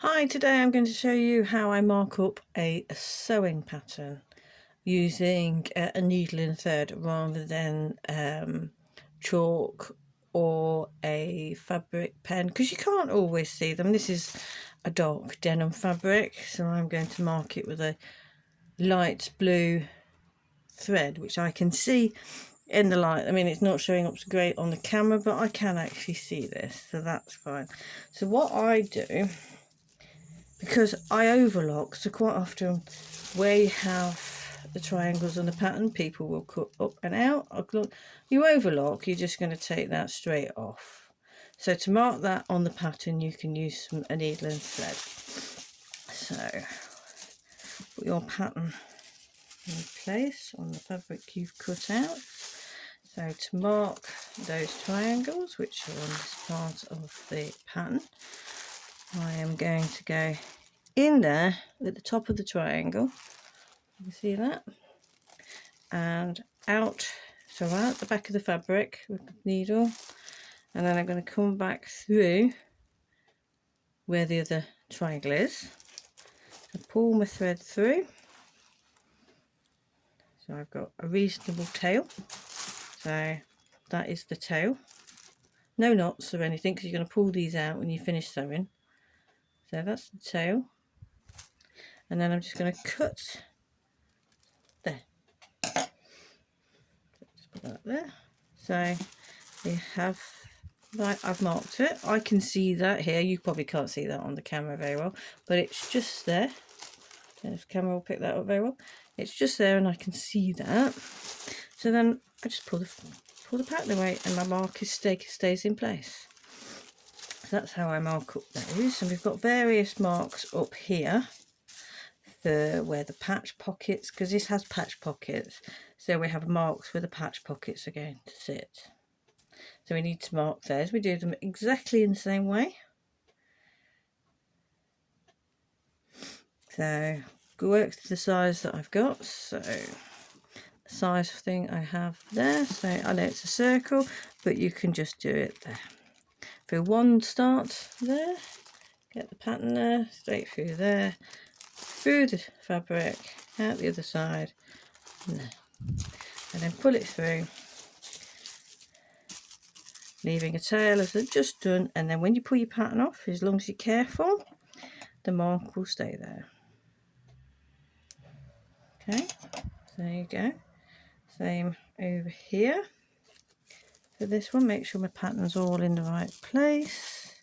Hi, today I'm going to show you how I mark up a sewing pattern using a needle and thread rather than chalk or a fabric pen, because you can't always see them. This is a dark denim fabric, so I'm going to mark it with a light blue thread, which I can see in the light. I mean, it's not showing up so great on the camera, but I can actually see this, so that's fine. So what I do, because I overlock, so quite often where you have the triangles on the pattern, people will cut up and out. You overlock, you're just going to take that straight off. So to mark that on the pattern, you can use a needle and thread. So put your pattern in place on the fabric you've cut out. So to mark those triangles, which are on this part of the pattern, I am going to go in there at the top of the triangle, you can see that, and out, so out the back of the fabric with the needle, and then I'm going to come back through where the other triangle is and pull my thread through. So I've got a reasonable tail, so that is the tail. No knots or anything, because you're going to pull these out when you finish sewing. So that's the tail, and then I'm just going to cut there. Just put that there. So you have, right, I've marked it. I can see that here. You probably can't see that on the camera very well, but it's just there. And if the camera will pick that up very well. It's just there, and I can see that. So then I just pull the pattern away, and my marker stays in place. So that's how I mark up those. And we've got various marks up here for where the patch pockets, because this has patch pockets, so we have marks where the patch pockets are going to sit. So we need to mark those. We do them exactly in the same way. So work to the size that I've got. So the size thing I have there. So I know it's a circle, but you can just do it there. For one start there, get the pattern there, straight through there, through the fabric, out the other side, and then pull it through, leaving a tail as I've just done. And then when you pull your pattern off, as long as you're careful, the mark will stay there. Okay, so there you go. Same over here. For this one, make sure my pattern's all in the right place.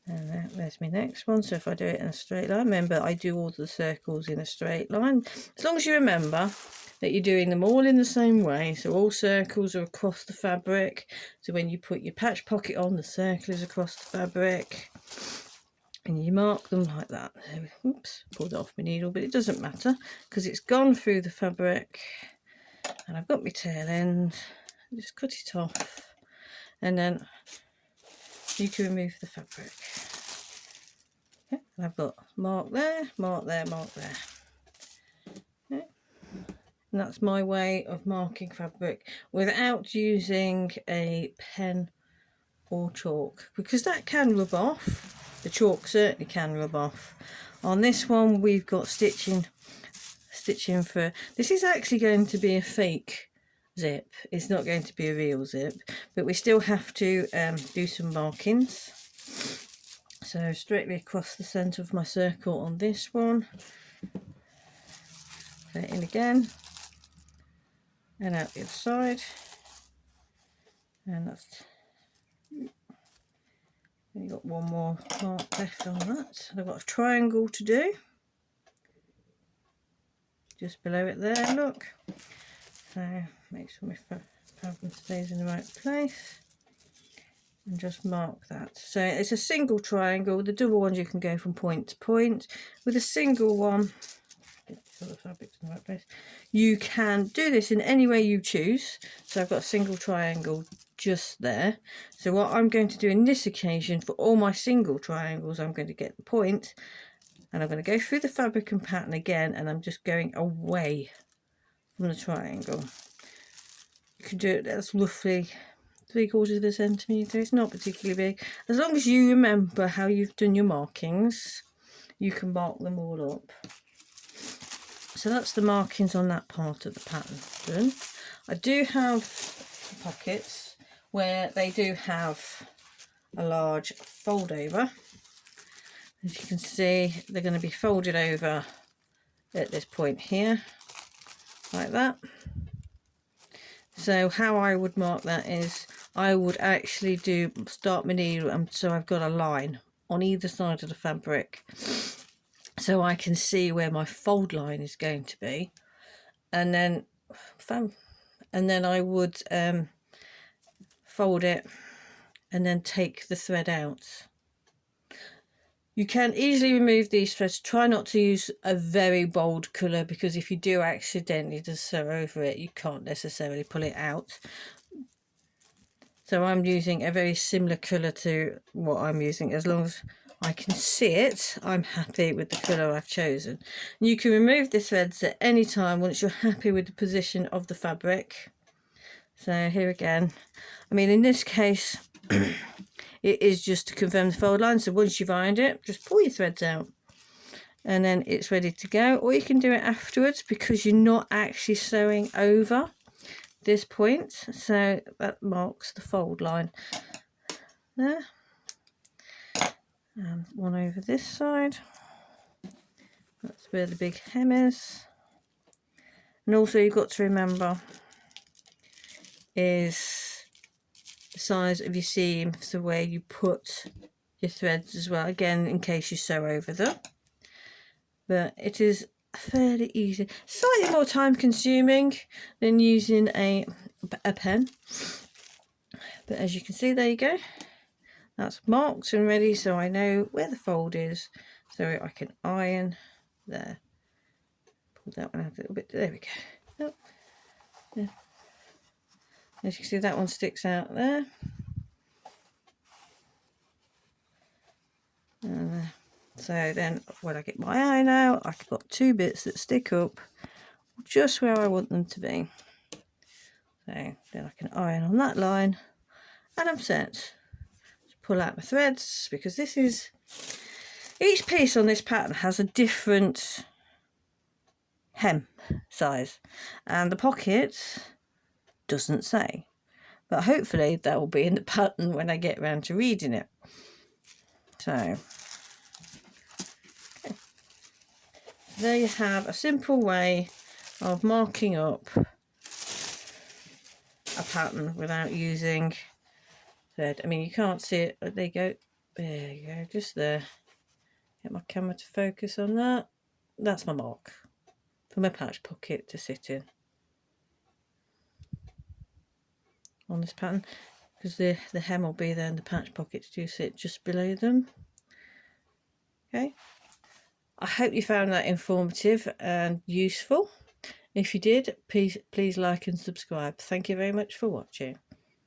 And there's my next one. So if I do it in a straight line, remember I do all the circles in a straight line. As long as you remember that you're doing them all in the same way. So all circles are across the fabric. So when you put your patch pocket on, the circle is across the fabric. And you mark them like that. Oops, pulled off my needle, but it doesn't matter because it's gone through the fabric. And I've got my tail end. Just cut it off, and then you can remove the fabric. Okay, and I've got mark there, mark there, mark there. Okay. And that's my way of marking fabric without using a pen or chalk, because that can rub off. The chalk certainly can rub off. On this one we've got stitching for, this is actually going to be a fake zip, it's not going to be a real zip, but we still have to do some markings. So straightly across the centre of my circle on this one, put it in again and out the other side, and that's, you've got one more mark left on that. I've got a triangle to do just below it there, look. So make sure my pattern stays in the right place and just mark that. So it's a single triangle. The double ones you can go from point to point. With a single one, get the fabric in the right place, you can do this in any way you choose. So I've got a single triangle just there. So what I'm going to do in this occasion for all my single triangles, I'm going to get the point and I'm going to go through the fabric and pattern again, and I'm just going away from the triangle. You can do it, that's roughly 3/4 of a centimetre. It's not particularly big. As long as you remember how you've done your markings, you can mark them all up. So that's the markings on that part of the pattern done. I do have pockets where they do have a large fold over. As you can see, they're going to be folded over at this point here, like that. So how I would mark that is I would actually start my needle, so I've got a line on either side of the fabric, so I can see where my fold line is going to be, and then I would fold it and then take the thread out. You can easily remove these threads. Try not to use a very bold colour, because if you do accidentally just sew over it, you can't necessarily pull it out. So I'm using a very similar colour to what I'm using. As long as I can see it, I'm happy with the colour I've chosen. You can remove the threads at any time once you're happy with the position of the fabric. So here again, I mean, in this case, it is just to confirm the fold line. So once you've ironed it, just pull your threads out and then it's ready to go. Or you can do it afterwards, because you're not actually sewing over this point. So that marks the fold line there. And one over this side. That's where the big hem is. And also you've got to remember is the size of your seam, so where you put your threads as well, again in case you sew over them. But it is fairly easy, slightly more time consuming than using a pen, but as you can see, there you go, that's marked and ready, so I know where the fold is, so I can iron there. Pull that one out a little bit, there we go. Oh. Yeah. As you can see, that one sticks out there. And so then when I get my iron out, I've got two bits that stick up just where I want them to be. So then I can iron on that line and I'm set. Just pull out my threads, because this is, each piece on this pattern has a different hem size, and the pocket doesn't say, but hopefully that will be in the pattern when I get around to reading it. So okay. There you have a simple way of marking up a pattern without using thread. I mean, you can't see it, but there you go, there you go, just there. Get my camera to focus on that. That's my mark for my patch pocket to sit in on this pattern, because the hem will be there and the patch pockets do sit just below them. Okay, I hope you found that informative and useful. If you did, please like and subscribe. Thank you very much for watching.